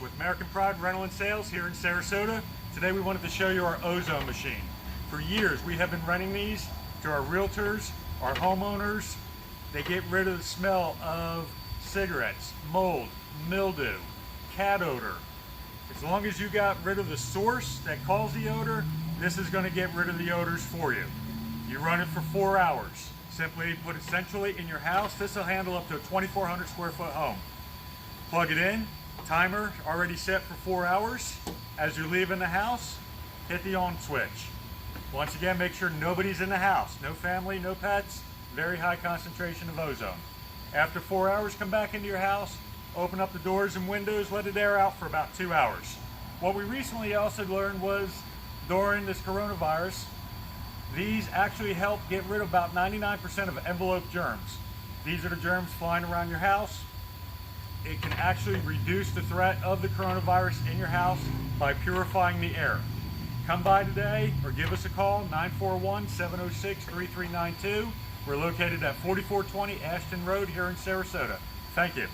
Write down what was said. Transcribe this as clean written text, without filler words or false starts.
With American Pride Rental and Sales here in Sarasota. Today we wanted to show you our Ozone Machine. For years we have been renting these to our realtors, our homeowners. They get rid of the smell of cigarettes, mold, mildew, cat odor. As long as you got rid of the source that caused the odor, this is going to get rid of the odors for you. You run it for 4 hours. Simply put it centrally in your house. This will handle up to a 2,400 square foot home. Plug it in. Timer already set for 4 hours. As you're leaving the house, hit the on switch. Once again, make sure nobody's in the house. No family, no pets. Very high concentration of ozone. After 4 hours, come back into your house, open up the doors and windows, let it air out for about 2 hours. What we recently also learned was during this coronavirus, these actually help get rid of about 99% of envelope germs. These are the germs flying around your house. It can actually reduce the threat of the coronavirus in your house by purifying the air. Come by today or give us a call, 941-706-3392. We're located at 4420 Ashton Road here in Sarasota. Thank you.